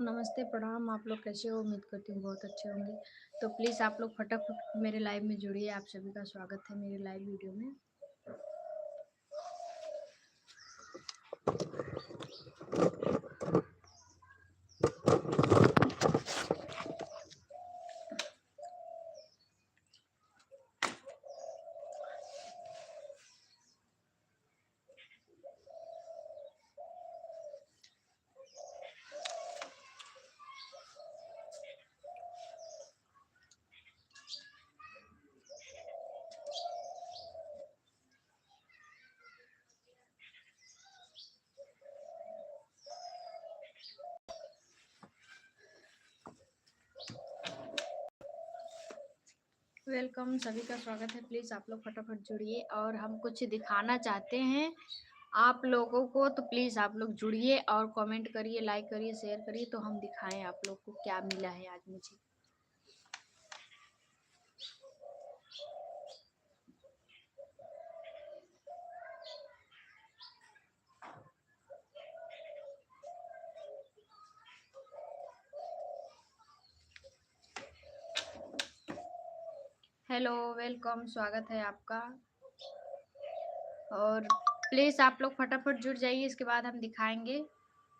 नमस्ते, प्रणाम। आप लोग कैसे हो? उम्मीद करती हूँ बहुत अच्छे होंगे। तो प्लीज़ आप लोग फटाफट मेरे लाइव में जुड़िए। आप सभी का स्वागत है मेरे लाइव वीडियो में। वेलकम, सभी का स्वागत है। प्लीज़ आप लोग फटाफट जुड़िए और हम कुछ दिखाना चाहते हैं आप लोगों को। तो प्लीज़ आप लोग जुड़िए और कमेंट करिए, लाइक करिए, शेयर करिए, तो हम दिखाएं आप लोग को क्या मिला है आज मुझे। हेलो, वेलकम, स्वागत है आपका। और प्लीज़ आप लोग फटाफट जुड़ जाइए। इसके बाद हम दिखाएंगे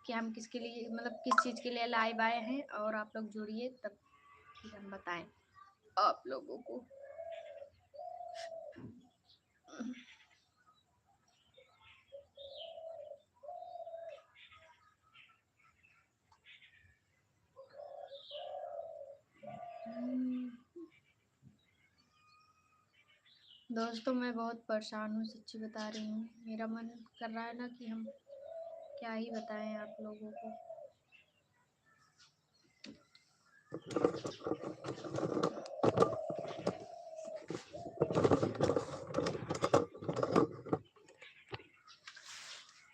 कि हम किसके लिए, मतलब किस चीज़ के लिए लाइव आए हैं। और आप लोग जुड़िए, तब फिर हम बताएं आप लोगों को। दोस्तों, मैं बहुत परेशान हूँ, सच्ची बता रही हूँ। मेरा मन कर रहा है ना कि हम क्या ही बताएं आप लोगों को।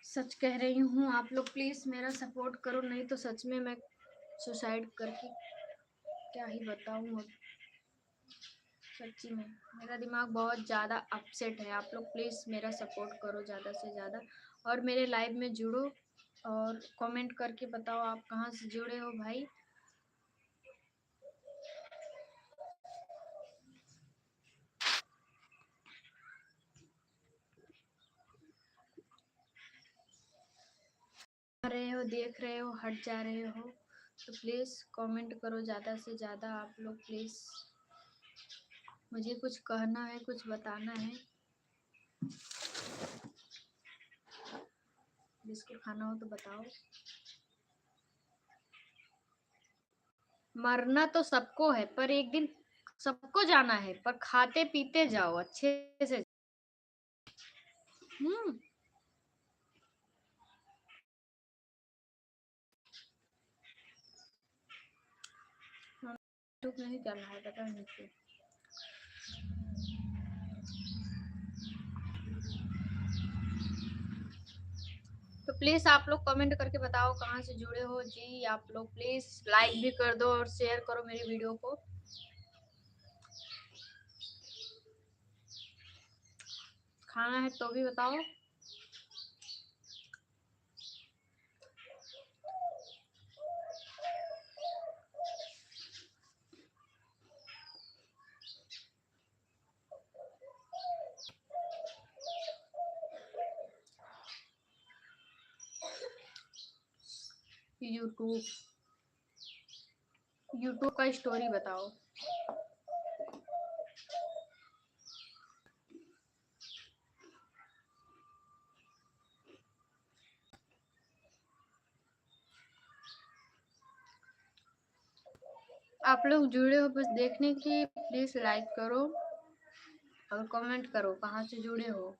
सच कह रही हूँ, आप लोग प्लीज़ मेरा सपोर्ट करो, नहीं तो सच में मैं सुसाइड करके क्या ही बताऊँ अब। सच्ची में मेरा दिमाग बहुत ज़्यादा अपसेट है। आप लोग प्लीज़ मेरा सपोर्ट करो ज़्यादा से ज़्यादा और मेरे लाइव में जुड़ो और कमेंट करके बताओ आप कहाँ से जुड़े हो भाई। आ रहे हो, देख रहे हो, हट जा रहे हो, तो प्लीज़ कमेंट करो ज़्यादा से ज़्यादा। आप लोग प्लीज़, मुझे कुछ कहना है, कुछ बताना है। बिस्कुट खाना हो तो बताओ। मरना तो सबको है, पर एक दिन सबको जाना है, पर खाते पीते जाओ अच्छे से। हम्म। यूट्यूब नहीं चल रहा है, पता नहीं क्यों। तो प्लीज आप लोग कमेंट करके बताओ कहाँ से जुड़े हो जी। आप लोग प्लीज लाइक भी कर दो और शेयर करो मेरी वीडियो को। खाना है तो भी बताओ। यूट्यूब यूट्यूब का स्टोरी बताओ। आप लोग जुड़े हो बस देखने की, प्लीज लाइक करो और कमेंट करो कहाँ से जुड़े हो।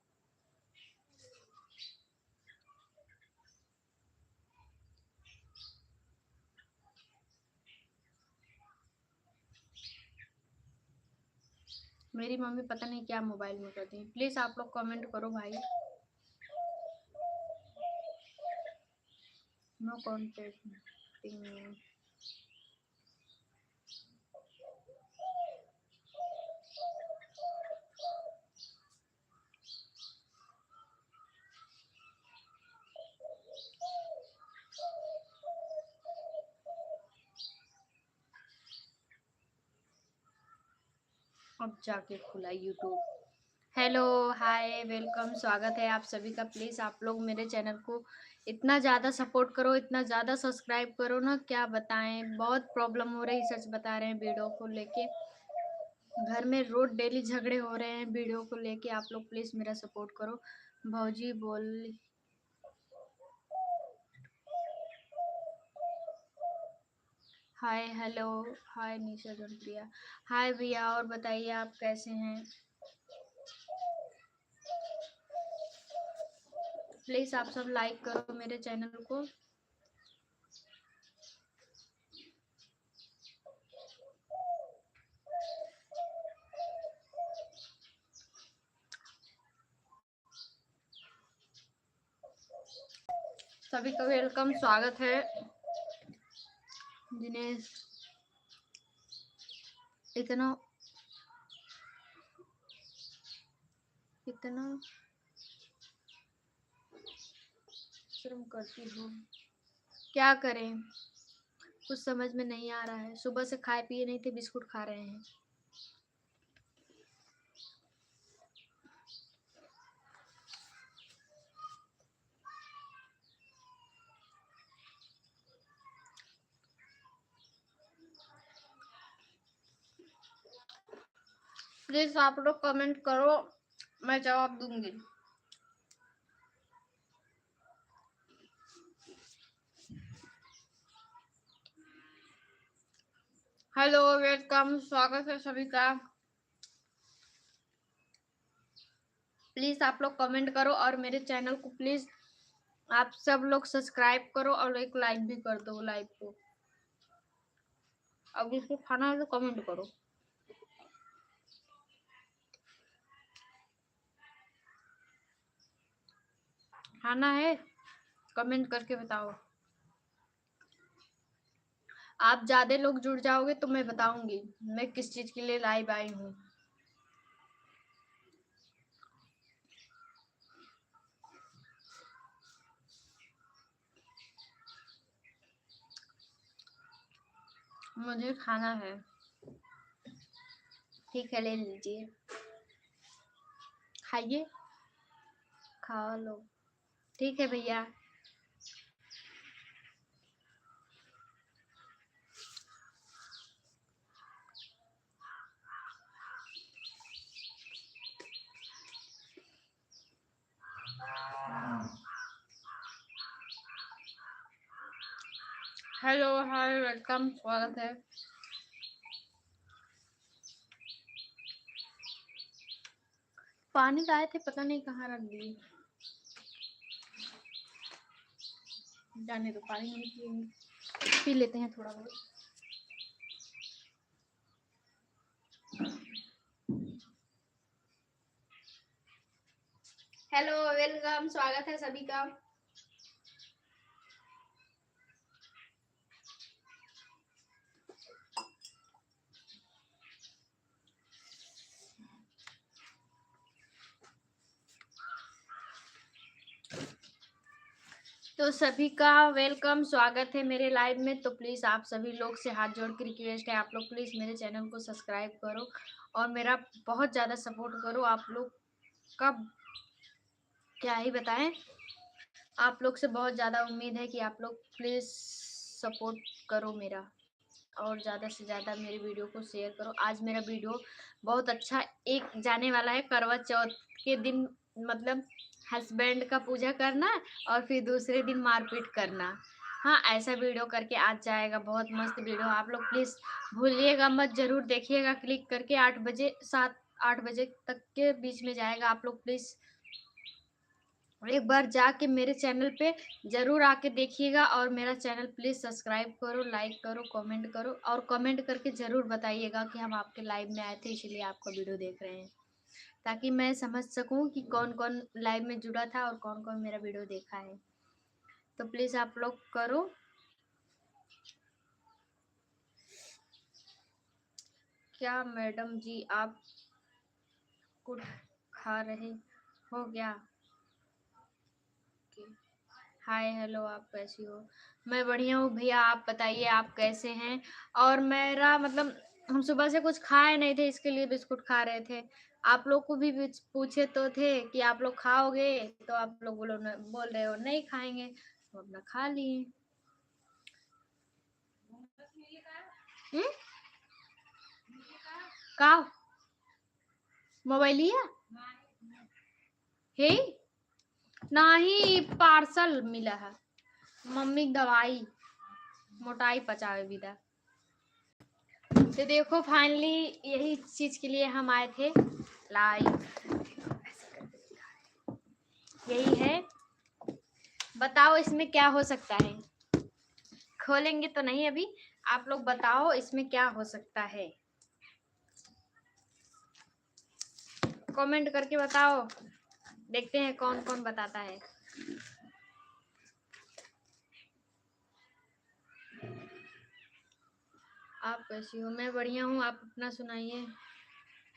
मेरी मम्मी पता नहीं क्या मोबाइल में करती है। प्लीज आप लोग कमेंट करो भाई। No contacting. अब जाके खुला यूट्यूब। हेलो, हाय, वेलकम, स्वागत है आप सभी का। प्लीज़ आप लोग मेरे चैनल को इतना ज़्यादा सपोर्ट करो, इतना ज़्यादा सब्सक्राइब करो ना, क्या बताएं, बहुत प्रॉब्लम हो रही, सच बता रहे हैं वीडियो को लेके। घर में रोज डेली झगड़े हो रहे हैं वीडियो को लेके। आप लोग प्लीज़ मेरा सपोर्ट करो। भौजी बोल, हाय, हेलो, हाय निशा जनप्रिया, हाय भैया, और बताइए आप कैसे हैं। प्लीज़ आप सब लाइक करो मेरे चैनल को। सभी का वेलकम, स्वागत है। जिन्हें इतना इतना शर्म करती हूँ, क्या करें, कुछ समझ में नहीं आ रहा है। सुबह से खाए पिए नहीं थे, बिस्कुट खा रहे हैं। प्लीज आप लोग कमेंट करो, मैं जवाब दूंगी। हेलो, वेलकम, स्वागत है सभी का। प्लीज आप लोग कमेंट करो और मेरे चैनल को प्लीज आप सब लोग सब्सक्राइब करो और एक लाइक भी कर दो लाइव को। अब जिसको खाना है तो कमेंट करो। खाना है, कमेंट करके बताओ। आप ज्यादा लोग जुड़ जाओगे तो मैं बताऊंगी मैं किस चीज के लिए लाइव आई हूँ। मुझे खाना है। ठीक है, ले लीजिए, खाइए, खा लो। ठीक है भैया। हेलो, हाय, वेलकम, स्वागत है। पानी लाए थे, पता नहीं कहाँ रख दिए। जाने दो, पानी नहीं पिएंगे, पी लेते हैं थोड़ा बहुत। हेलो, वेलकम, स्वागत है सभी का। तो सभी का वेलकम, स्वागत है मेरे लाइव में। तो प्लीज़ आप सभी लोग से हाथ जोड़ के रिक्वेस्ट है, आप लोग प्लीज़ मेरे चैनल को सब्सक्राइब करो और मेरा बहुत ज़्यादा सपोर्ट करो। आप लोग का क्या ही बताएं, आप लोग से बहुत ज़्यादा उम्मीद है कि आप लोग प्लीज़ सपोर्ट करो मेरा, और ज़्यादा से ज़्यादा मेरे वीडियो को शेयर करो। आज मेरा वीडियो बहुत अच्छा एक जाने वाला है, करवा चौथ के दिन, मतलब हस्बैंड का पूजा करना और फिर दूसरे दिन मारपीट करना। हाँ, ऐसा वीडियो करके आज जाएगा, बहुत मस्त वीडियो। आप लोग प्लीज़ भूलिएगा मत, ज़रूर देखिएगा क्लिक करके। 8 बजे, 7-8 बजे तक के बीच में जाएगा। आप लोग प्लीज़ एक बार जाके मेरे चैनल पे जरूर आके देखिएगा और मेरा चैनल प्लीज़ सब्सक्राइब करो, लाइक करो, कमेंट करो और कमेंट करके ज़रूर बताइएगा कि हम आपके लाइव में आए थे इसलिए आपका वीडियो देख रहे हैं, ताकि मैं समझ सकूं कि कौन कौन लाइव में जुड़ा था और कौन कौन मेरा वीडियो देखा है। तो प्लीज़ आप लोग करो। क्या मैडम जी आप कुछ खा रहे हो क्या? हाय, हेलो, आप कैसी हो? मैं बढ़िया हूँ भैया, आप बताइए आप कैसे हैं। और मेरा मतलब हम सुबह से कुछ खाए नहीं थे, इसके लिए बिस्कुट खा रहे थे। आप लोग को भी पूछे तो थे कि आप लोग खाओगे, तो आप लोग बोल रहे हो नहीं खाएंगे, तो अपना खा लिए। का मोबाइलिया है नहीं, पार्सल मिला है। मम्मी की दवाई मोटाई पचावे विदा। तो देखो फाइनली यही चीज के लिए हम आए थे लाइव। यही है, बताओ इसमें क्या हो सकता है। खोलेंगे तो नहीं अभी, आप लोग बताओ इसमें क्या हो सकता है, कमेंट करके बताओ। देखते हैं कौन कौन बताता है। आप कैसी हो? मैं बढ़िया हूँ, आप अपना सुनाइए।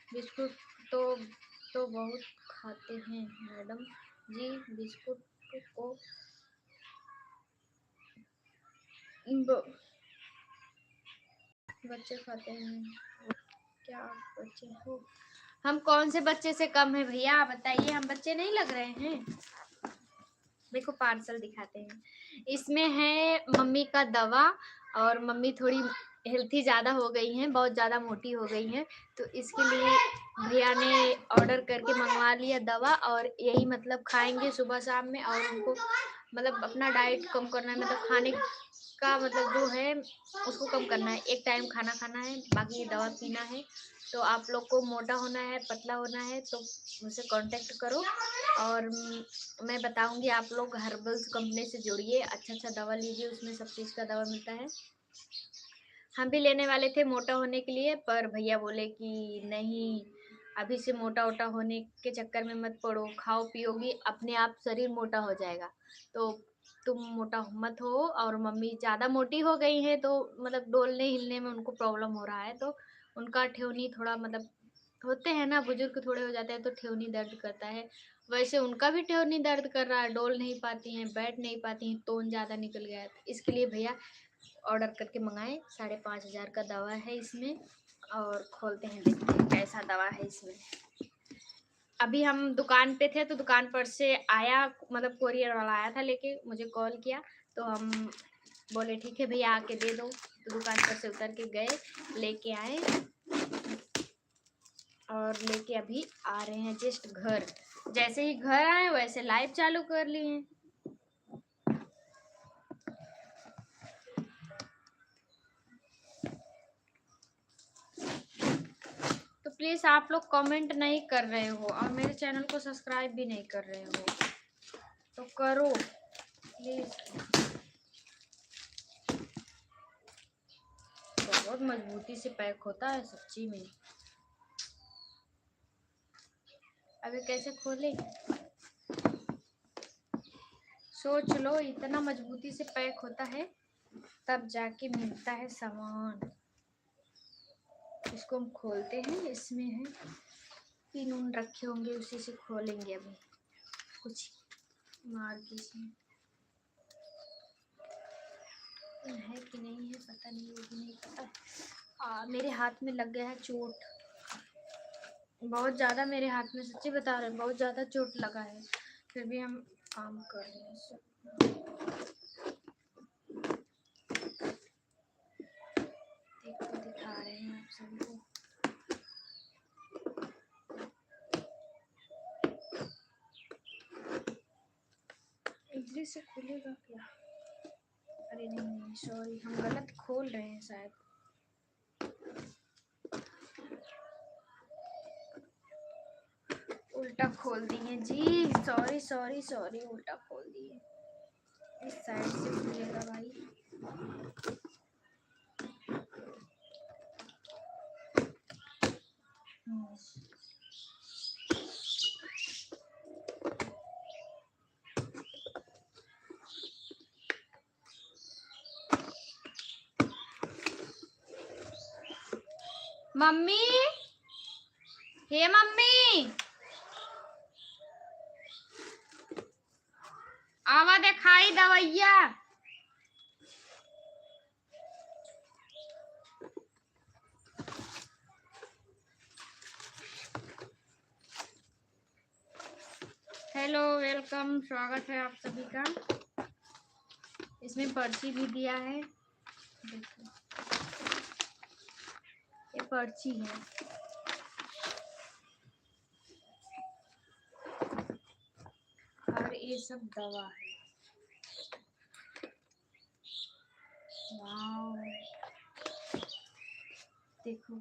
बिस्कुट तो बहुत खाते हैं मैडम जी, बिस्कुट को बच्चे खाते हैं क्या? आप बच्चे हो? हम कौन से बच्चे से कम है भैया, बताइए, हम बच्चे नहीं लग रहे हैं? देखो पार्सल दिखाते हैं, इसमें है मम्मी का दवा, और मम्मी थोड़ी हेल्थी ज़्यादा हो गई हैं, बहुत ज़्यादा मोटी हो गई हैं, तो इसके लिए भैया ने ऑर्डर करके मंगवा लिया दवा, और यही मतलब खाएंगे सुबह शाम में। और उनको मतलब अपना डाइट कम करना है, मतलब खाने का मतलब जो है उसको कम करना है, एक टाइम खाना खाना है, बाकी ये दवा पीना है। तो आप लोग को मोटा होना है, पतला होना है, तो मुझसे कांटेक्ट करो, और मैं बताऊंगी। आप लोग हर्बल्स कंपनी से जुड़िए, अच्छा दवा लीजिए, उसमें सब चीज़ का दवा मिलता है। हम भी लेने वाले थे मोटा होने के लिए, पर भैया बोले कि नहीं, अभी से मोटा वोटा होने के चक्कर में मत पड़ो, खाओ पियोगी अपने आप शरीर मोटा हो जाएगा, तो तुम मोटा मत हो। और मम्मी ज़्यादा मोटी हो गई हैं, तो मतलब डोलने हिलने में उनको प्रॉब्लम हो रहा है, तो उनका ठेवनी थोड़ा मतलब होते हैं ना, बुजुर्ग थोड़े हो जाते हैं तो ठेवनी दर्द करता है, वैसे उनका भी ठेवनी दर्द कर रहा है, डोल नहीं पाती हैं, बैठ नहीं पाती हैं, तोन ज़्यादा निकल गया है। इसके लिए भैया ऑर्डर करके मंगाए, 5,500 का दवा है इसमें, और खोलते हैं देखते हैं कैसा दवा है इसमें। अभी हम दुकान पे थे, तो दुकान पर से आया, मतलब कोरियर वाला आया था लेके, मुझे कॉल किया, तो हम बोले ठीक है भैया आके दे दो, तो दुकान पर से उतर के गए, लेके आए, और लेके अभी आ रहे हैं जस्ट घर। जैसे ही घर आए वैसे लाइव चालू कर लिए। तो प्लीज आप लोग कमेंट नहीं कर रहे हो, और मेरे चैनल को सब्सक्राइब भी नहीं कर रहे हो, तो करो प्लीज। बहुत मजबूती से पैक होता है सच्ची में। अभी कैसे खोले, सोच लो, इतना मजबूती से पैक होता है तब जाके मिलता है सामान। इसको हम खोलते हैं, इसमें है पिन उन रखे होंगे, उसी से खोलेंगे अभी, कुछ मार के इसमें है कि नहीं है पता नहीं, वो भी नहीं पता। मेरे हाथ में लग गया है चोट, बहुत ज़्यादा मेरे हाथ में, सच्ची बता रहे हैं बहुत ज़्यादा चोट लगा है, फिर भी हम काम कर रहे हैं। देखो दिखा रहे हैं आप सबको। इजली से खुलेगा क्या? अरे नहीं सॉरी, हम गलत खोल रहे हैं शायद। उल्टा खोल दिए जी, सॉरी सॉरी सॉरी, उल्टा खोल दिए। इस साइड से खुलेगा भाई। मम्मी, हे मम्मी, आवा दिखाई दवैया। हेलो, वेलकम, स्वागत है आप सभी का। इसमें पर्ची भी दिया है, देखो ये पर्ची है। और ये सब दवा है। वाओ, देखो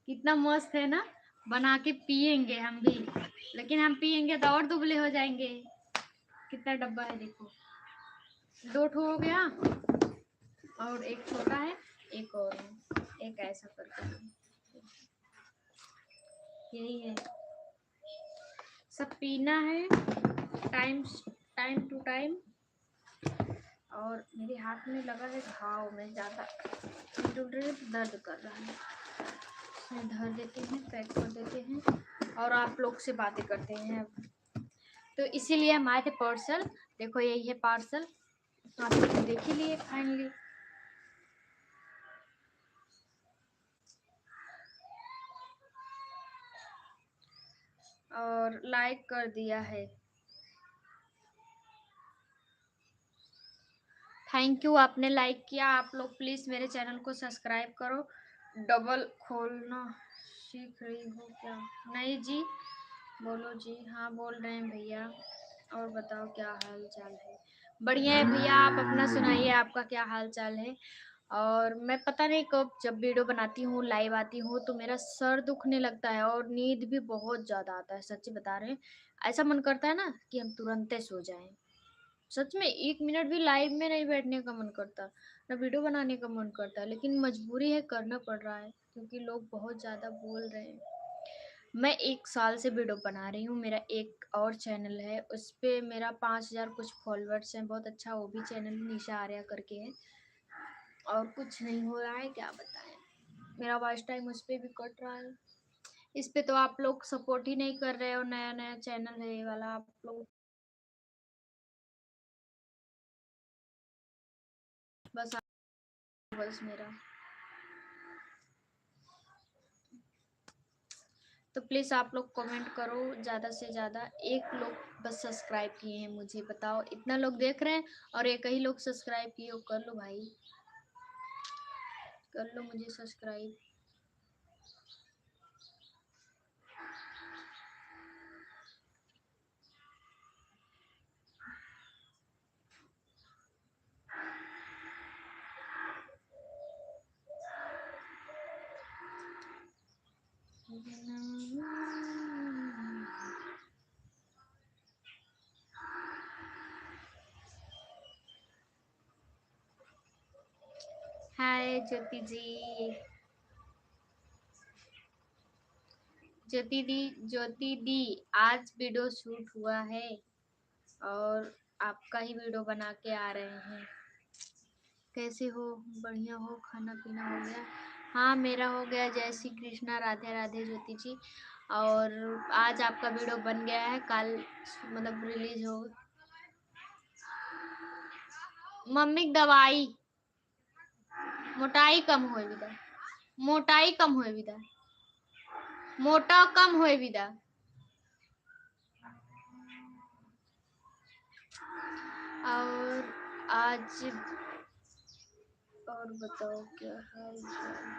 कितना मस्त है ना। बना के पियेंगे हम भी, लेकिन हम पियेंगे तो और दुबले हो जाएंगे। कितना डब्बा है देखो, 2 ठो हो गया और एक छोटा है, एक और है, एक ऐसा करके है। यही है, सब पीना है टाइम टू टाइम। और मेरे हाथ में लगा है घाव में, ज़्यादा टूट रही है तो दर्द कर रहा है। इसमें धर देते हैं, पैक कर देते हैं और आप लोग से बातें करते हैं। तो इसीलिए हम आए थे पार्सल। देखो यही है पार्सल, आप लोग देख ही लिए फाइनली। और लाइक कर दिया है, थैंक यू, आपने लाइक किया। आप लोग प्लीज़ मेरे चैनल को सब्सक्राइब करो। डबल खोलना सीख रही हो क्या? नहीं जी, बोलो जी। हाँ बोल रहे हैं भैया। और बताओ क्या हाल चाल है? बढ़िया है भैया, आप अपना सुनाइए, आपका क्या हाल चाल है? और मैं पता नहीं कब जब वीडियो बनाती हूँ, लाइव आती हूँ, तो मेरा सर दुखने लगता है और नींद भी बहुत ज़्यादा आता है, सच्ची बता रहे हैं। ऐसा मन करता है ना कि हम तुरंत सो जाएं। सच में 1 मिनट भी लाइव में नहीं बैठने का मन करता, ना वीडियो बनाने का मन करता, लेकिन मजबूरी है, करना पड़ रहा है क्योंकि लोग बहुत ज़्यादा बोल रहे हैं। मैं 1 साल से वीडियो बना रही हूँ। मेरा एक और चैनल है, उस पे मेरा 5,000 कुछ फॉलोअर्स हैं, बहुत अच्छा वो भी चैनल निशा आर्या करके है। और कुछ नहीं हो रहा है, क्या बताएं, मेरा वॉच टाइम उस पर भी कट रहा है। इस पे तो आप लोग सपोर्ट ही नहीं कर रहे हो, नया नया चैनल है ये वाला, आप लोग बस बस मेरा। तो प्लीज़ आप लोग कमेंट करो ज़्यादा से ज़्यादा। एक लोग बस सब्सक्राइब किए हैं, मुझे बताओ, इतना लोग देख रहे हैं और एक ही लोग सब्सक्राइब किए हो। कर लो भाई, कर लो मुझे सब्सक्राइब। हाय ज्योति जी, ज्योति दी, आज वीडियो शूट हुआ है और आपका ही वीडियो बना के आ रहे हैं। कैसे हो? बढ़िया हो? खाना पीना हो गया? हाँ मेरा हो गया। जय श्री कृष्णा, राधे राधे ज्योति जी। और आज आपका वीडियो बन गया है, कल मतलब रिलीज हो। मम्मी की दवाई, मोटाई कम होए विदा, मोटाई कम होए विदा, मोटा कम होए विदा। और आज और बताओ क्या हाल चाल?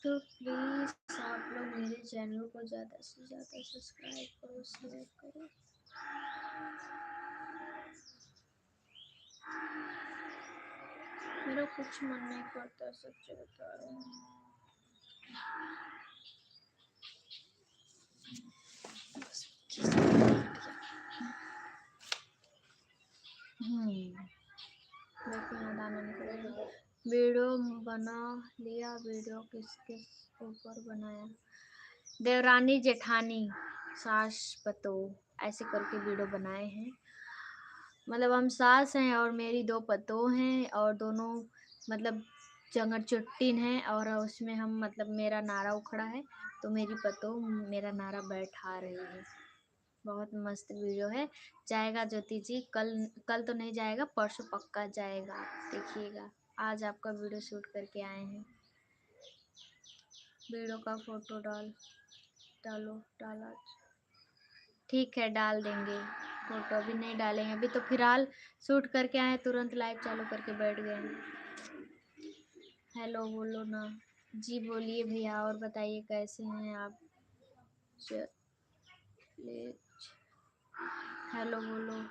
तो प्लीज आप लोग मेरे चैनल को ज़्यादा से ज़्यादा सब्सक्राइब करो, शेयर करो। मेरा कुछ मन नहीं करता, सच्ची बता रही हूँ। लेकिन याद आना नहीं पड़ेगा। वीडियो बना लिया, वीडियो किसके ऊपर बनाया? देवरानी जेठानी सास पतोह ऐसे करके वीडियो बनाए हैं। मतलब हम सास हैं और मेरी 2 पतोह हैं और दोनों मतलब जंगर चुट्टिन है, और उसमें हम मतलब मेरा नारा उखड़ा है तो मेरी पतोह मेरा नारा बैठा रही है। बहुत मस्त वीडियो है, जाएगा ज्योति जी। कल कल तो नहीं जाएगा, परसों पक्का जाएगा, देखिएगा। आज आपका वीडियो शूट करके आए हैं। वीडियो का फोटो डाला। ठीक है, डाल देंगे। फोटो अभी नहीं डालेंगे, अभी तो फिलहाल शूट करके आए, तुरंत लाइव चालू करके बैठ गए। हेलो बोलो ना। जी बोलिए भैया, और बताइए कैसे हैं आप। हेलो बोलो।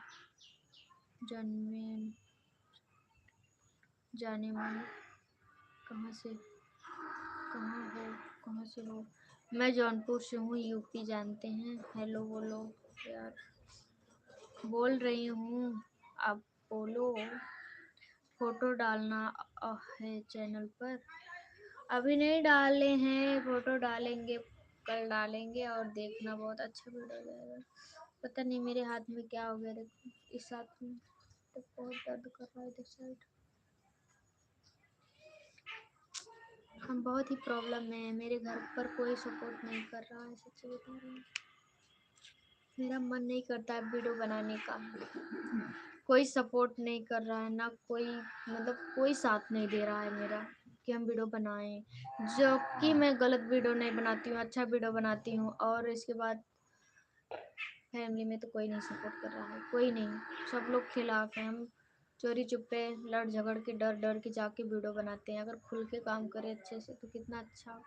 जन्मेन जाने मन कहाँ से कहाँ से हो। मैं जौनपुर से हूँ, यूपी जानते हैं। हेलो बोलो यार, बोल रही हूँ, आप बोलो। फोटो डालना है चैनल पर। अभी नहीं डाले हैं, फोटो डालेंगे, कल डालेंगे और देखना बहुत अच्छा वीडियो जाएगा। पता नहीं मेरे हाथ में क्या हो गया, देखो इस हाथ में तो बहुत दर्द कर रहा है इधर साइड। हम बहुत ही प्रॉब्लम में है, मेरे घर पर कोई सपोर्ट नहीं कर रहा है, सच्ची बता रही हूँ। मेरा मन नहीं करता है वीडियो बनाने का, कोई सपोर्ट नहीं कर रहा है ना, कोई मतलब कोई साथ नहीं दे रहा है मेरा कि हम वीडियो बनाएं। जो कि मैं गलत वीडियो नहीं बनाती हूँ, अच्छा वीडियो बनाती हूँ। और इसके बाद फैमिली में तो कोई नहीं सपोर्ट कर रहा है, कोई नहीं, सब लोग खिलाफ हैं। हम चोरी चुप्पे लड़ झगड़ के डर डर के जाके वीडियो बनाते हैं। अगर खुल के काम करें अच्छे से तो कितना अच्छा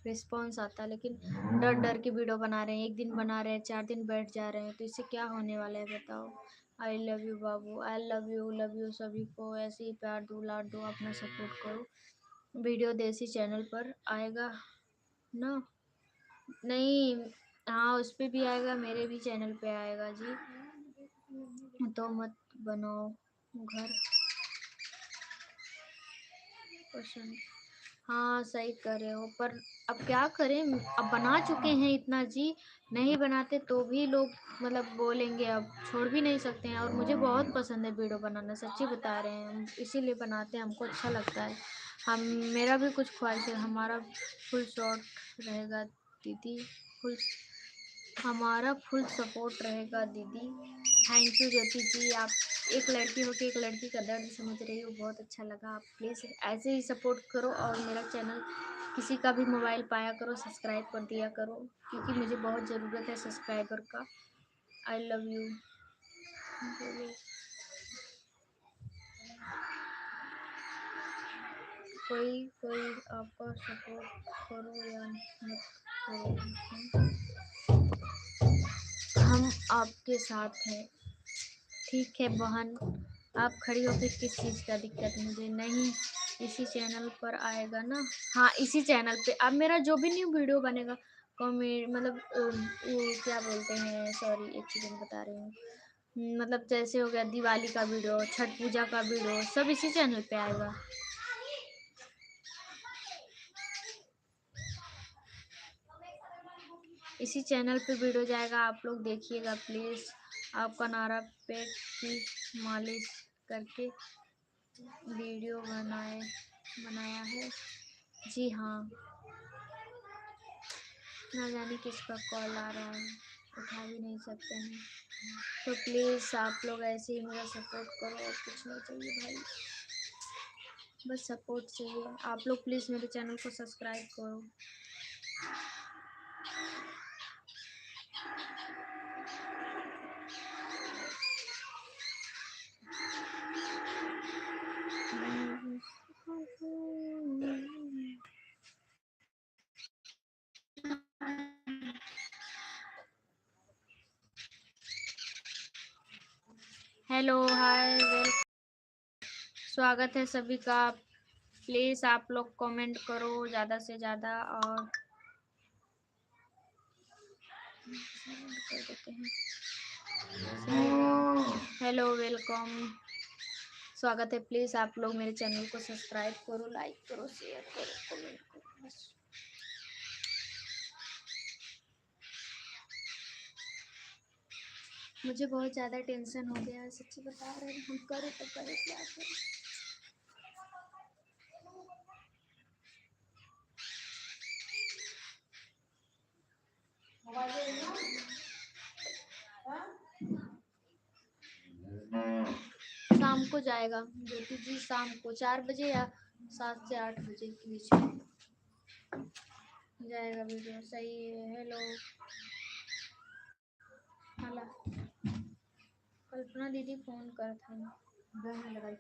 रिस्पॉन्स आता है, लेकिन डर डर के वीडियो बना रहे हैं, एक दिन बना रहे हैं, 4 दिन बैठ जा रहे हैं, तो इससे क्या होने वाला है बताओ। I love you Babu, I love you सभी को, ऐसे ही प्यार दो, लाड दो, अपना सपोर्ट करो। वीडियो देसी चैनल पर आएगा ना? नहीं, हाँ उस पर भी आएगा, मेरे भी चैनल पे आएगा जी। तो मत बनाओ घर पसंद। हाँ सही कर रहे हो, पर अब क्या करें, अब बना चुके हैं इतना जी। नहीं बनाते तो भी लोग मतलब बोलेंगे, अब छोड़ भी नहीं सकते हैं। और मुझे बहुत पसंद है वीडियो बनाना, सच्ची बता रहे हैं, हम इसीलिए बनाते हैं, हमको अच्छा लगता है। हम मेरा भी कुछ ख्वाहिश है, हमारा फुल शॉट रहेगा दीदी, फुल हमारा फुल सपोर्ट रहेगा दीदी। थैंक यू ज्योति जी, आप एक लड़की हो के एक लड़की का दर्द समझ रही हो, बहुत अच्छा लगा। आप प्लीज़ ऐसे ही सपोर्ट करो और मेरा चैनल किसी का भी मोबाइल पाया करो, सब्सक्राइब कर दिया करो, क्योंकि मुझे बहुत ज़रूरत है सब्सक्राइबर का। आई लव यू बोलो। कोई आपका सपोर्ट करो या मत करो, हम आपके साथ हैं। ठीक है बहन, आप खड़ी हो, फिर किस चीज़ का दिक्कत मुझे नहीं। इसी चैनल पर आएगा ना? हाँ इसी चैनल पे अब मेरा जो भी न्यू वीडियो बनेगा, कॉमेडी मतलब वो क्या बोलते हैं, सॉरी एक सेकंड बता रही हूँ। मतलब जैसे हो गया दिवाली का वीडियो, छठ पूजा का वीडियो, सब इसी चैनल पे आएगा। इसी चैनल पे वीडियो जाएगा, आप लोग देखिएगा प्लीज़। आपका नारा पेट की मालिश करके वीडियो बनाया है जी हाँ। ना जाने किसका कॉल आ रहा है, उठा भी नहीं सकते हैं। तो प्लीज़ आप लोग ऐसे ही मेरा सपोर्ट करो, और कुछ नहीं चाहिए भाई, बस सपोर्ट चाहिए। आप लोग प्लीज़ मेरे चैनल को सब्सक्राइब करो। हेलो हाय वेलकम, स्वागत है सभी का। प्लीज़ आप लोग कमेंट करो ज़्यादा से ज़्यादा, और कर देते हैं। हेलो वेलकम, स्वागत है। प्लीज़ आप लोग मेरे चैनल को सब्सक्राइब करो, लाइक करो, शेयर करो, कमेंट करो, बस। मुझे बहुत ज़्यादा टेंशन हो गया है, सच्ची बता रहे हैं, हम करें तो करें क्या करें। शाम को जाएगा ज्योति जी, शाम को 4 बजे या 7 से 8 बजे के बीच में। जाएगा वीडियो सही है। हेलो हाला कल्पना दीदी फोन कर था लगाई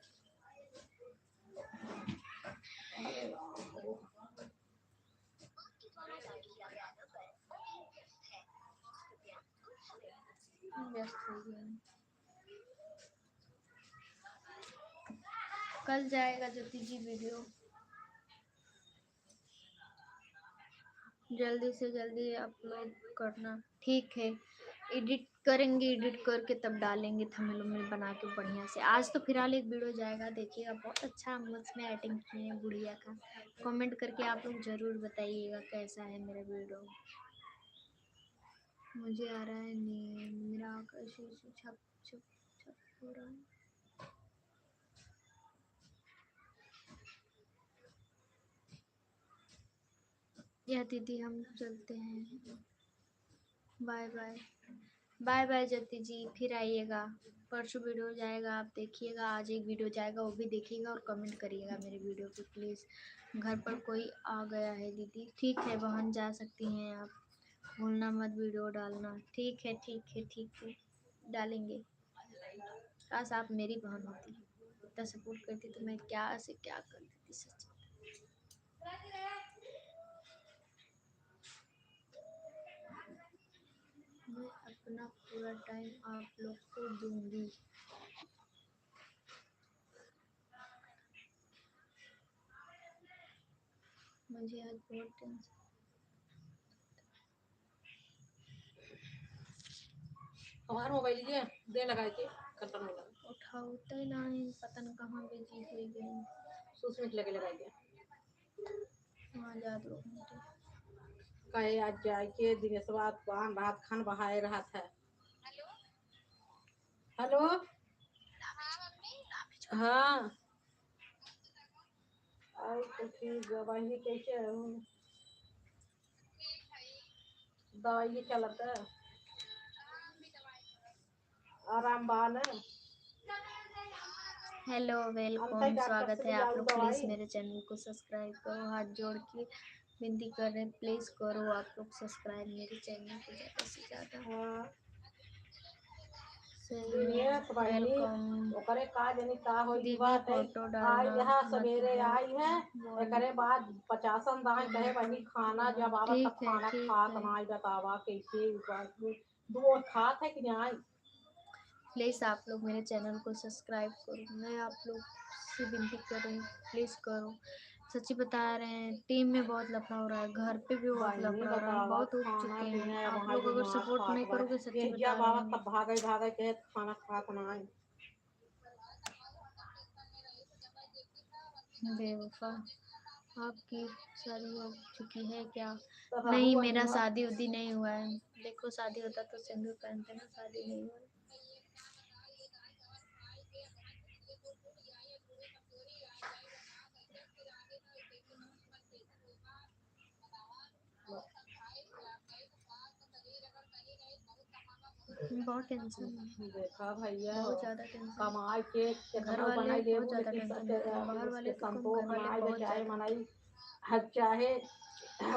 व्यस्त हो गया। कल जाएगा ज्योति जी वीडियो, जल्दी से जल्दी अपलोड करना। ठीक है, एडिट करेंगे, एडिट करके तब डालेंगे थंबनेल में बना के बढ़िया से। आज तो फिलहाल एक वीडियो जाएगा, देखिएगा, बहुत अच्छा हम उसमें एक्टिंग किए हैं बुढ़िया का। कमेंट करके आप लोग ज़रूर बताइएगा कैसा है मेरा वीडियो। मुझे आ रहा है नींद, मेरा आकाश छप छप छप हो रहा है। या दीदी हम चलते हैं, बाय बाय। बाय बाय ज्योति जी, फिर आइएगा। परसों वीडियो जाएगा, आप देखिएगा। आज एक वीडियो जाएगा, वो भी देखिएगा और कमेंट करिएगा मेरे वीडियो पे प्लीज़। घर पर कोई आ गया है दीदी। ठीक है बहन, जा सकती हैं आप, भूलना मत वीडियो डालना। ठीक है ठीक है ठीक है, डालेंगे। काश आप मेरी बहन होती, इतना सपोर्ट करती तो मैं क्या से क्या कर देती सच। मैं अपना पूरा टाइम आप लोग को दूंगी। मुझे आज बहुत टेंशन। हमारा मोबाइल ये दे लगाए थे खत्म हो गया। उठाते ही नहीं, पता नहीं कहाँ बिजी हो गई। सुस्मित लगे लगाए थे वहाँ जा दो घंटे। कहे आज जाए के दिनेशवा बाहर रात खान बहाए रहा था। हेलो हाँ और कुछ दवाई कैसे दवाई चलता है आराम बान है। हेलो अंत वेलकम, डॉक्टर स्वागत से है ले आप जाऊ लोग। प्लीज़ दवाई मेरे चैनल को सब्सक्राइब करो, हाथ जोड़ के विनती कर रहे हैं, प्लीज़ करो आप लोग सब्सक्राइब मेरे चैनल को ज़्यादा से ज़्यादा। हाँ सही दिनेश में बहनी वेलकम। ओकरे का जनी का होई दीदी बात है। फोटो आई डालना यहाँ मत सवेरे आई है बोल एकरे बाद 50 दाएं कहे कमेंट बहनी खाना जब आवत तब ठीक है खाना ठीक खात है। ना बतावा कैसे दो खात है कि नहीं। प्लीज़ आप लोग मेरे चैनल को सब्सक्राइब करो, मैं आप लोग से विनती कर रही हूँ, प्लीज़ करो। सच्ची बता रहे हैं, टीम में बहुत लफड़ा हो रहा है, घर पे भी बहुत बहनी लफड़ा हो रहा है, हम बतावा बहुत उब खाना चुके हैं। पीना आप वहाँ लोग जो अगर मार सपोर्ट खात नहीं बा करोगे, सच्ची ये बता जब रही आवत हूँ। तब भागे भागे कहे खाना खात नहीं। बेवफा, आपकी शादी हो चुकी है क्या? तो नहीं, रहू मेरा अहिमा शादी उदी नहीं हुआ है। देखो शादी होता तो सिंदूर पहनते ना, शादी नहीं हुआ है। बहुत टेंशन है, देखा भैया बहुत ज़्यादा टेंशन। कमाई के घर कितना वाले बनाई बहुत लेबू ज़्यादा लेकिन टेंशन देते हैं, बाहर वाले तो कम, घर संतोष वाले ना आए बहुत चाहे ज़्यादा। मनाई चाहे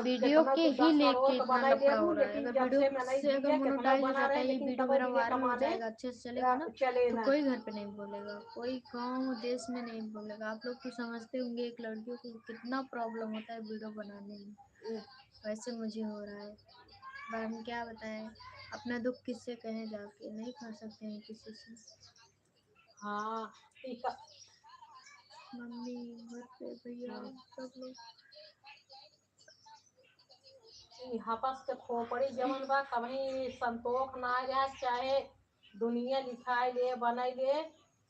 वीडियो कितना के तू ही 10 लेके करोड़ तो इतना बनाई लफड़ा लेबू हो रहा है। लेकिन अगर जब वीडियो से मनाई से अगर दिए कितना मोनेटाइज हो बना जाता रहे है, ये लेकिन वीडियो तब मेरा दिए वायरल हो कमाने जाएगा, अच्छे से चलेगा ना, चले तो ना। कोई घर पे नहीं बोलेगा, कोई गांव देश में नहीं बोलेगा। आप लोग तो समझते होंगे एक लड़कियों को कितना प्रॉब्लम होता है वीडियो बनाने में, वैसे मुझे हो रहा है। पर हम क्या बताएं, अपना दुख किससे कहें, जाके नहीं कर सकते हैं किसी से। हाँ मम्मी, घर पे भैया, सब लोग। हपस के खोपड़ी जवन बा कभी संतोष ना रहा चाहे दुनिया लिखाई ले बनाई ले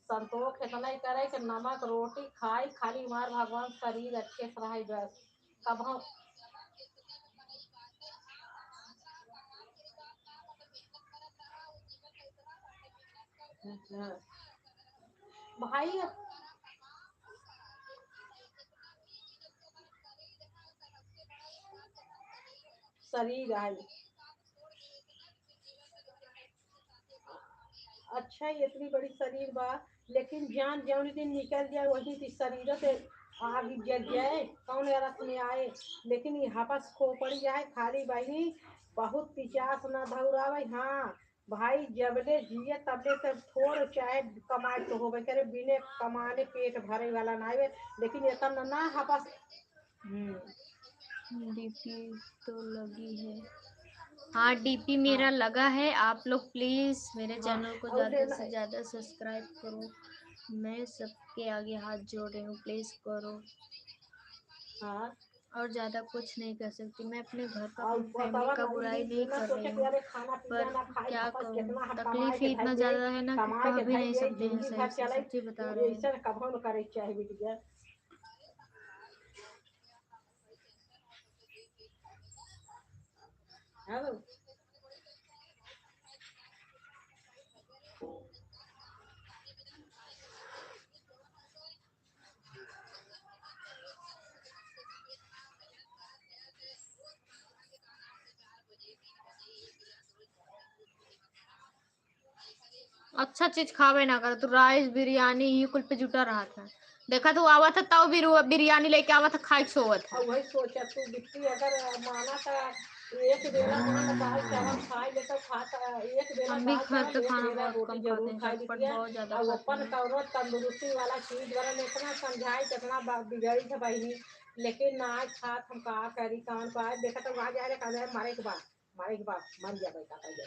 संतोष इतना ही करे कि नमक रोटी खाई खाली मार भगवान शरीर अच्छे से रहे बस कब हम भाई शरीर है अच्छा इतनी बड़ी शरीर बा लेकिन जान जौन दिन निकल जाए वही शरीर से आग जग जाए कौन रस में आए, लेकिन यहाँ पास खोपड़ी जाए खाली बहनी बहुत पिचास ना धौरावे। हाँ भाई जबले जिए तबले से थोड़ चाहे कमाए तो होबे करे, बिने कमाने पेट भरे वाला ना आवे, लेकिन इतना ना हपस। डीपी तो लगी है। हाँ डीपी हाँ मेरा लगा है। आप लोग प्लीज मेरे हाँ चैनल को और ज्यादा से ज्यादा सब्सक्राइब करो। मैं सबके आगे हाथ जोड़ रही हूँ, प्लीज करो। हाँ और ज्यादा कुछ नहीं कर सकती मैं, अपने घर का और अपनी फैमिली बतावा का नहीं बुराई नहीं ना कर रही सोचे कि हूँ। अरे खाना पीना पर ना खाई क्या हपस कहूँ, कितना हम कमाए तकलीफ के ही धई इतना ले, ज्यादा है ना कि कमाए कह के भी धई नहीं ले सकते हैं जिंदगी सही भर से, चले, सच्ची बता रहे हैं। ऐसा कभो न करे चाहे बिटिया। हेलो अच्छा चीज खावे ना कर तू, राइस बिरयानी ही कुल पे जुटा रहा था। देखा तू आवा था तब भी बिरयानी लेके आवा था, खाई सोवत था। और वही सोचा तू बिट्टी अगर माना था एक बेला मान दाल चावल खाए ले तो खाता, एक बेला हम भी दाल घर पे चावल एक खाना बेला बहुत रोटी कम खाते जरूर हैं, खाए चटपट बिटिया। बहुत ज्यादा और खाते अपन हैं। कौनो तंदुरुस्ती वाला चीज बरन इतना समझाए कितना बिगड़ी है बहनी, लेकिन ना खात हम कहा करी कौन पाए देखा तो वहां जाए कहा मारे के बाद, मारे के बाद मर जाए का कह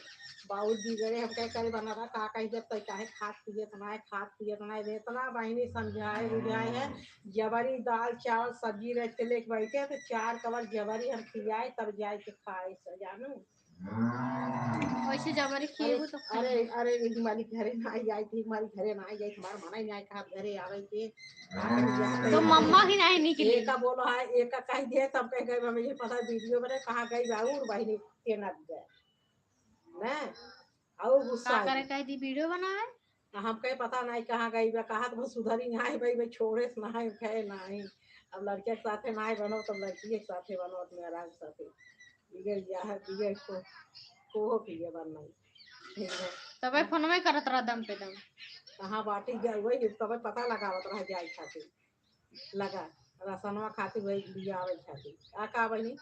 बहुत बिगड़े हम कह करे बना रहा कहा कही जब तक काहे खात पिए बनाए खात पिए बनाए इतना बहनी समझाए बुझाए है। जबरी दाल चावल सब्जी रहते लेके बैठे तो चार कवर जबरी हम खियाए तब जाए के खाए जानू। वैसे जबरी अरे खिएबू तो अरे खाएंगे। अरे हमारी घरे ना आई आई थी, हमारी घरे ना आई आई तुम्हारा मना ही नहीं आए कहा घरे आवे के कहीं जाते तो आवे। मम्मा की नहीं निकली। एक का बोलो है एक का कह दिए तब कह गए मुझे पता वीडियो बने कहाँ गई बाबू बहनी के ना गए मैं और गुस्सा का आई। करे कह दी वीडियो बना है। हम कहे पता नहीं कहाँ गई बा कहा तो सुधरी नहीं भाई भाई छोड़े से नहीं कहे नहीं। अब लड़के के साथे नहीं बनो तो लड़की के साथे बनो अपने आराम के साथे बिगड़ गया है बिगड़ को पिए बनना ठीक है। तबे फोन में करत रहा दम पे दम। कहाँ बाटी गए वही तब पता लगावत रह जाए खातिर लगा रसनवा खातिर वही लिया आवे खातिर आ का बनी।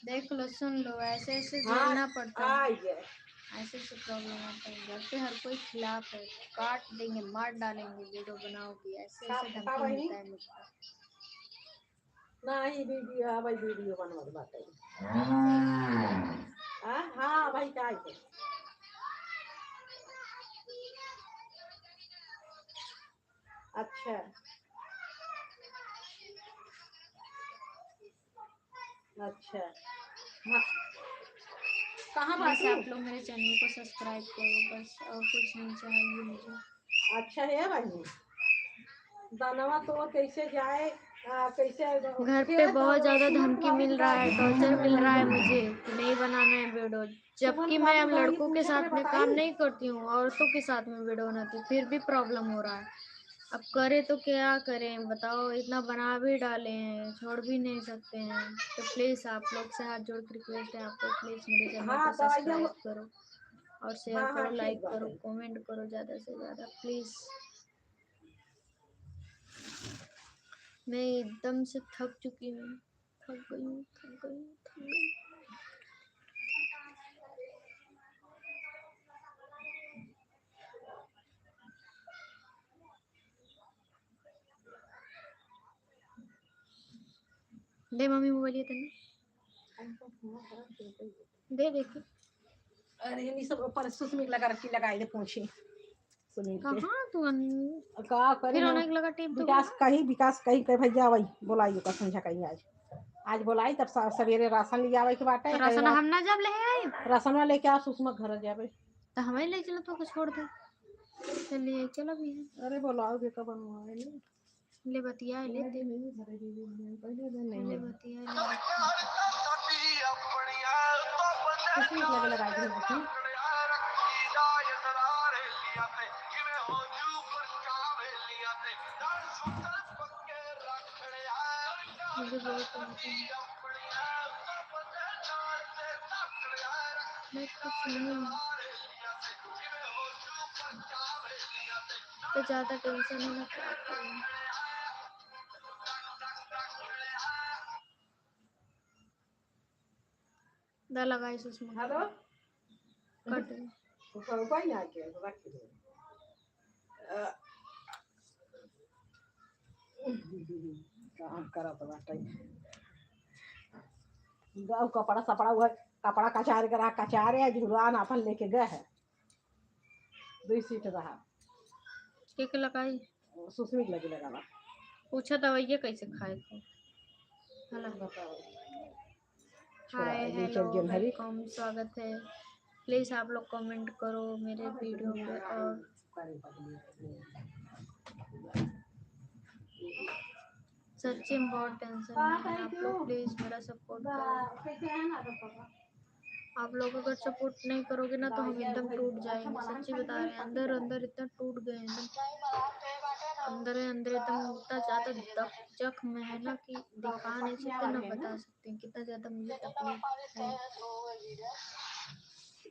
देख लो सुन लो, ऐसे ऐसे हाँ झेलना पड़ता है। आई गए ऐसे ऐसे प्रॉब्लम आता है, घर पे हर कोई खिलाफ है। काट देंगे मार डालेंगे वीडियो बनाओगी, ऐसे ऐसे का धमकी बनी मिलता है मुझको। नहीं वीडियो भाई वीडियो बनवा बात हाँ हाँ भाई का है। अच्छा अच्छा हाँ कहाँ प्लीज़ बाटू। आप लोग मेरे चैनल को सब्सक्राइब करो बस, और कुछ नहीं चाहिए मुझे। अच्छा है भाई दानवा तो कैसे जाए कैसे घर पे खेत बहुत ज़्यादा सुमन धमकी भाभी मिल के रहा है, टॉर्चर मिल रहा है बताई मुझे कि नहीं बनाना है वीडियो। सुमन जबकि मैं भाभी अब का ये लड़कों के पूछे साथ करे में काम बताई। नहीं करती हूँ, औरतों के साथ में वीडियो बनाती हूँ, फिर भी प्रॉब्लम हो रहा है। अब करे तो क्या करें बताओ, इतना बना भी डाले हैं, छोड़ भी नहीं सकते हैं। तो प्लीज़ आप लोग से हाथ जोड़ के रिक्वेस्ट है, आप लोग प्लीज़ मेरे चैनल हाँ को दवाइया सब्सक्राइब करो और शेयर हाँ हाँ करो, ठीक लाइक बात करो, है। कमेंट करो ज़्यादा से ज़्यादा प्लीज़। मैं एकदम से थक चुकी हूँ, थक गई हूँ, थक गई हूँ, थक गई हूँ। दे मम्मी मोबाइल ये तन्ने दे देखी। अरे ये सब ऊपर सुस्मिक लगा रखी लगाई दे पूछी सुनील के कहाँ तू का करे फिर हम होने के लगा टेप तो विकास कहीं कह भैया वही बोलाइए का समझा कहीं आज बोलाई तब सवेरे राशन ले आवे के बाटे तो कहीं राशन रात हम ना जब ले आई राशनवा लेके आ सुषमा घर जावे। तो हमें ले चलो, तो कुछ छोड़ दे। चलिए चलो भी है। अरे बोलाओगे कब बनवाए ले बतिया लेते, नहीं ले है बतिया ले। सुस्मिक लगे लगाई थी रखी मुझे बहुत टेंशन है, मैं कुछ नहीं हूँ तो ज़्यादा टेंशन है, मैं क्या करूँ। दा लगाइस उसमें हेलो कट कोई ना के रख दे काम करत बाटे गाँव कपड़ा सपड़ा हुआ कपड़ा कचार करा कचारे झुलवान अपन लेके गए है 2 सीट रहा के लगाई सुस्मित लगी लगा पूछा दवाइया कैसे खाए को हेलो बताओ हाय ले हेलो चल गेल हरी वेलकम स्वागत है प्लीज़ आप लोग कमेंट करो मेरे वीडियो पे और सच्ची में बहुत टेंशन में है आप लोग प्लीज़ मेरा सपोर्ट करो आप लोग अगर सपोर्ट नहीं करोगे ना तो हम एकदम टूट जाएंगे सच्ची बता रहे हैं अंदर अंदर इतना टूट गए हैं एकदम अंदर अंदर एकदम इतना ज़्यादा जख्म है ना कि दिखा नहीं सकते ना बता सकते कितना ज़्यादा मुझे तकलीफ है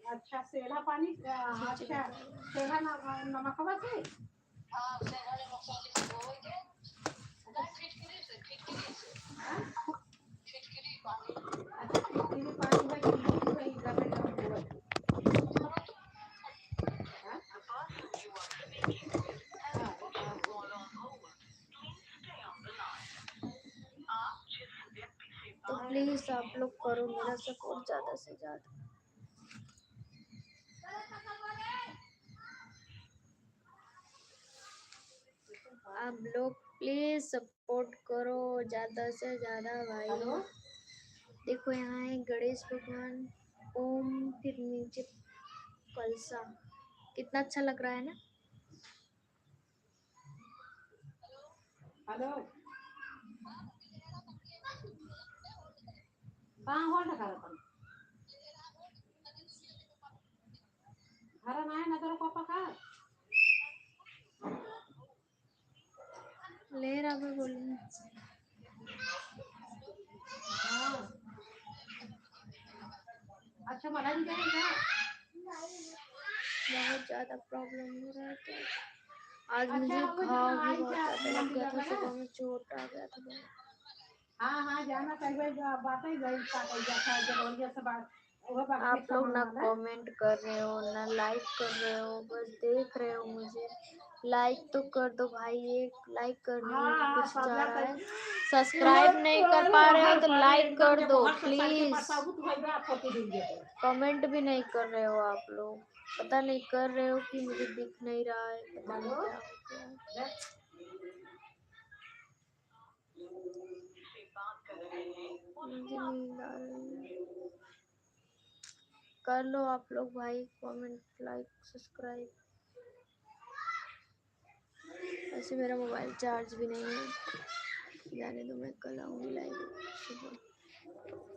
अच्छा सेला पानी अच्छा सेला नमक से हां सेला नमक से धो के ना फिटकरी से फिटकरी पानी अच्छा फिटकरी पानी है कि वही गरम गरम तो प्लीज़ आप लोग करो मेरा सपोर्ट ज़्यादा से ज़्यादा आप लोग प्लीज सपोर्ट करो ज्यादा से ज्यादा भाई देखो यहाँ है गणेश भगवान ओम फिर नीचे कलसा कितना अच्छा लग रहा है ना हेलो कहाँ होल्ड करत घर ना है नजर पापा का ले रहा मैं बोलूँ हाँ अच्छा मला नहीं जाएगा बहुत ज्यादा प्रॉब्लम हो रहा है तो आज मुझे घाव भी बहुत ज्यादा लग गया था सुबह में चोट आ गया था बहुत हाँ हाँ जाना कहीं बातें गई जाता जरूरिया से बात आप लोग ना कमेंट कर रहे हो ना लाइक कर रहे हो बस देख रहे हो मुझे लाइक तो कर दो भाई एक लाइक करने में कुछ जा रहा है सब्सक्राइब नहीं कर पा रहे हो तो लाइक कर दो प्लीज कमेंट भी नहीं कर रहे हो आप लोग पता नहीं कर रहे हो कि मुझे दिख नहीं रहा है पता नहीं क्या हो गया मुझे नींद आ रही है कर लो आप लोग भाई कमेंट लाइक सब्सक्राइब ऐसे मेरा मोबाइल चार्ज भी नहीं है जाने दो मैं कल आऊँगी लाइव सुबह